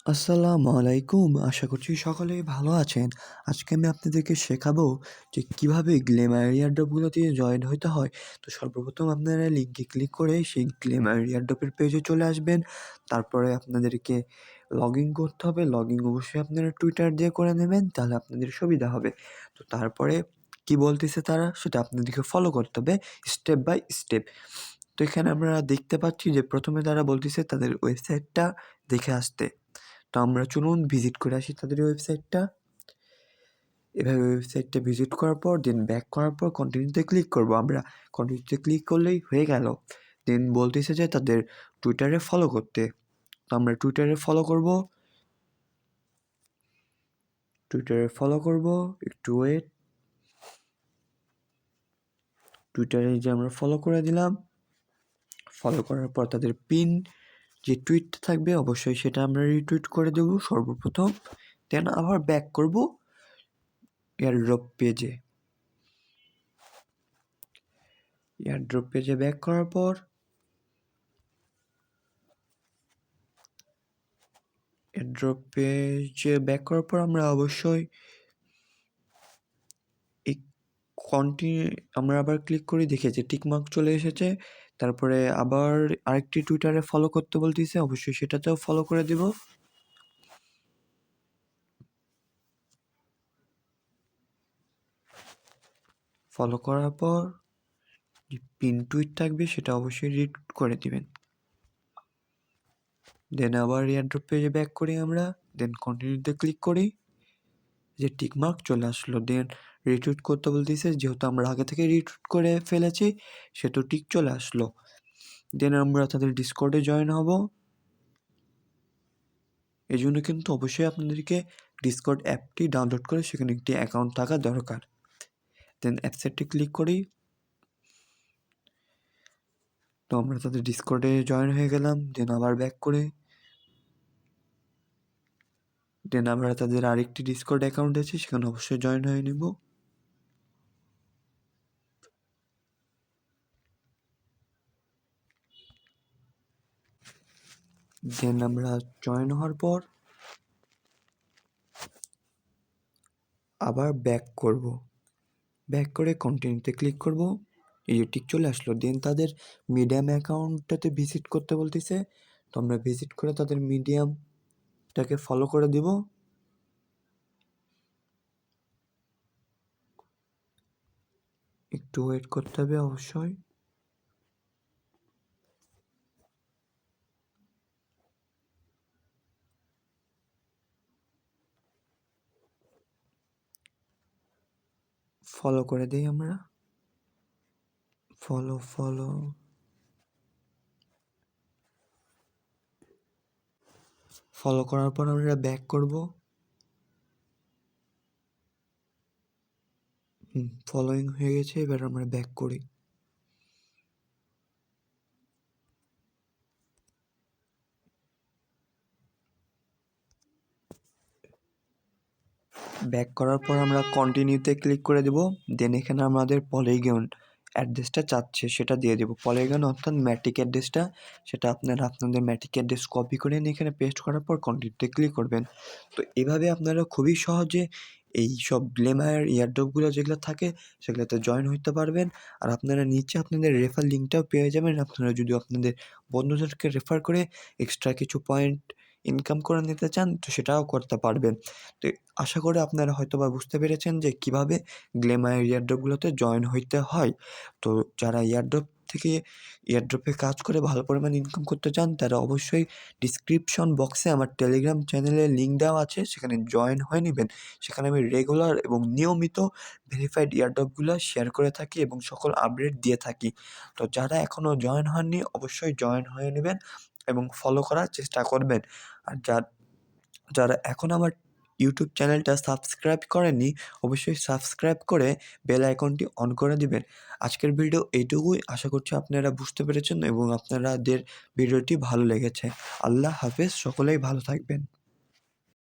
আসসালামু আলাইকুম। আশা করছি সকলেই ভালো আছেন। আজকে আমি আপনাদেরকে শেখাবো যে কীভাবে গ্ল্যামার এয়ারড্রপগুলোতে জয়েন হইতে হয়। তো সর্বপ্রথম আপনারা লিঙ্কে ক্লিক করে সেই গ্ল্যামার এয়ারড্রপের পেজে চলে আসবেন। তারপরে আপনাদেরকে লগ ইন করতে হবে। লগ ইন অবশ্যই আপনারা টুইটার দিয়ে করে নেবেন, তাহলে আপনাদের সুবিধা হবে। তো তারপরে কী বলতেছে তারা, সেটা আপনাদেরকে ফলো করতে হবে স্টেপ বাই স্টেপ। তো এখানে আমরা দেখতে পাচ্ছি যে প্রথমে তারা বলতেছে তাদের ওয়েবসাইটটা দেখে আসতে। তো আমরা চলুন ভিজিট করে আসি তাদের ওয়েবসাইটটা। এভাবে ওয়েবসাইটটা ভিজিট করার পর দেন ব্যাক করার পর কন্টিনিউতে ক্লিক করব। আমরা কন্টিনিউতে ক্লিক করলেই হয়ে গেল। দেন বলতেছে যে তাদের টুইটারে ফলো করতে। তো আমরা টুইটারে ফলো করব। একটু ওয়েট। টুইটারে যে আমরা ফলো করে দিলাম। ফলো করার পর তাদের পিন যে টুইটটা থাকবে অবশ্যই সেটা আমরা রিটুইট করে দেব সর্বপ্রথম। দেন আবার ব্যাক করব এয়ারড্রপ পেজে। এয়ারড্রপ পেজে ব্যাক করার পর আমরা অবশ্যই এই আমরা আবার ক্লিক করি, দেখি যে টিকমার্ক চলে এসেছে। তারপরে আবার আরেকটি টুইটারে ফলো করতে বলতেছে, অবশ্যই সেটাতেও ফলো করে দিব। ফলো করার পর যে পিন টুইট থাকবে সেটা অবশ্যই রিটুইট করে দিবেন। দেন আবার এয়ারড্রপ পেজে ব্যাক করি আমরা। দেন কন্টিনিউতে ক্লিক করি, যে টিকমার্ক চলে আসলো। দেন রিটুইট করতে বলতেছে, যেহেতু আমরা আগে থেকে রিটুইট করে ফেলেছি সেহেতু টিক চলে আসলো। দেন আমরা তাদের ডিসকর্ডে জয়েন হব। এই জন্য কিন্তু অবশ্যই আপনাদেরকে ডিসকর্ড অ্যাপটি ডাউনলোড করে সেখানে একটি অ্যাকাউন্ট থাকা দরকার। দেন অ্যাপসেটটি ক্লিক করি। তো আমরা তাদের ডিসকর্ডে জয়েন হয়ে গেলাম। দেন আবার ব্যাক করে দেন আমরা তাদের আরেকটি ডিসকর্ড অ্যাকাউন্ট আছে সেখানে অবশ্যই জয়েন হয়ে নেব। দেন আমরা জয়েন হওয়ার পর আবার ব্যাক করব। ব্যাক করে কন্টিনিউতে ক্লিক করব। এই যে টিক চলে আসলো। দেন তাদের মিডিয়াম অ্যাকাউন্টটাতে ভিজিট করতে বলতেছে। তো আমরা ভিজিট করে তাদের মিডিয়ামটাকে ফলো করে দিব। একটু ওয়েট করতে হবে অবশ্যই। ফলো করে দিই আমরা। ফলো করার পর আমরা ব্যাক করব। ফলোইং হয়ে গেছে, এবার আমরা ব্যাক করি। ব্যাক করার পর আমরা কন্টিনিউতে ক্লিক করে দেব। দেন এখানে আমাদের পলিগন অ্যাড্রেসটা চাচ্ছে সেটা দিয়ে দেবো। পলিগন অর্থাৎ ম্যাটিক অ্যাড্রেসটা, সেটা আপনারা আপনাদের ম্যাটিক অ্যাড্রেস কপি করে নিয়ে এখানে পেস্ট করার পর কন্টিনিউতে ক্লিক করবেন। তো এভাবে আপনারা খুবই সহজে এই সব গ্ল্যামার এয়ারড্রপগুলো যেগুলো থাকে সেগুলোতে জয়েন হতে পারবেন। আর আপনারা নিচে আপনাদের রেফার লিঙ্কটাও পেয়ে যাবেন। আপনারা যদি আপনাদের বন্ধুদেরকে রেফার করে এক্সট্রা কিছু পয়েন্ট ইনকাম করে নিতে চান তো সেটাও করতে পারবেন। তো আশা করি আপনারা হয়তোবা বুঝতে পেরেছেন যে কীভাবে গ্ল্যামার এয়ারড্রপগুলোতে জয়েন হইতে হয়। তো যারা এয়ারড্রপে কাজ করে ভালো পরিমাণ ইনকাম করতে চান তারা অবশ্যই ডিসক্রিপশন বক্সে আমার টেলিগ্রাম চ্যানেলের লিঙ্ক দেওয়া আছে, সেখানে জয়েন হয়ে নেবেন। সেখানে আমি রেগুলার এবং নিয়মিত ভেরিফাইড এয়ারড্রপগুলো শেয়ার করে থাকি এবং সকল আপডেট দিয়ে থাকি। তো যারা এখনও জয়েন হননি অবশ্যই জয়েন হয়ে নেবেন এবং ফলো করার চেষ্টা করবেন। আর যারা এখন আমার ইউটিউব চ্যানেলটা সাবস্ক্রাইব করেননি অবশ্যই সাবস্ক্রাইব করে বেল আইকনটি অন করে দিবেন। আজকের ভিডিও এইটুকুই। আশা করছি আপনারা বুঝতে পেরেছেন এবং আপনাদের ভিডিওটি ভালো লেগেছে। আল্লাহ হাফেজ, সকলেই ভালো থাকবেন।